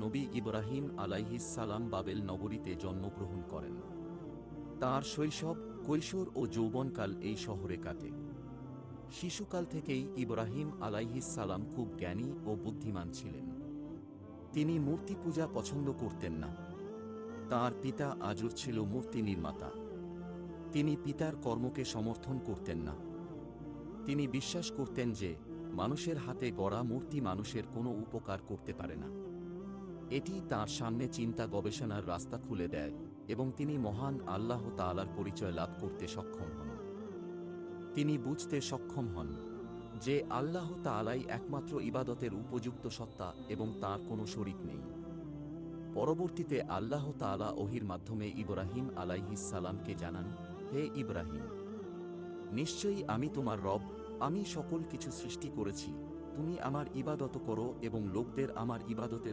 নবী ইব্রাহিম আলাইহিস সালাম বাবেল নগরীতে জন্মগ্রহণ করেন। তাঁর শৈশব, কৈশোর ও যৌবনকাল এই শহরে কাটে। শিশুকাল থেকেই ইব্রাহিম আলাইহিস সালাম খুব জ্ঞানী ও বুদ্ধিমান ছিলেন। তিনি মূর্তি পূজা পছন্দ করতেন না। তাঁর পিতা আজর ছিল মূর্তি নির্মাতা। তিনি পিতার কর্মকে সমর্থন করতেন না। তিনি বিশ্বাস করতেন যে মানুষের হাতে গড়া মূর্তি মানুষের কোনো উপকার করতে পারে না। এটি তাঁর সামনে চিন্তা গবেষণার রাস্তা খুলে দেয় এবং তিনি মহান আল্লাহ তাআলার পরিচয় লাভ করতে সক্ষম হন। তিনি বুঝতে সক্ষম হন যে আল্লাহ তাআলাই একমাত্র ইবাদতের উপযুক্ত সত্তা এবং তাঁর কোনো শরিক নেই। পরবর্তীতে আল্লাহ তাআলা ওহীর মাধ্যমে ইব্রাহিম আলাইহিস সালামকে জানান, হে ইব্রাহিম, নিশ্চয়ই আমি তোমার রব, আমি সকল কিছু সৃষ্টি করেছি, তুমি আমার ইবাদত করো এবং লোকদের আমার ইবাদতের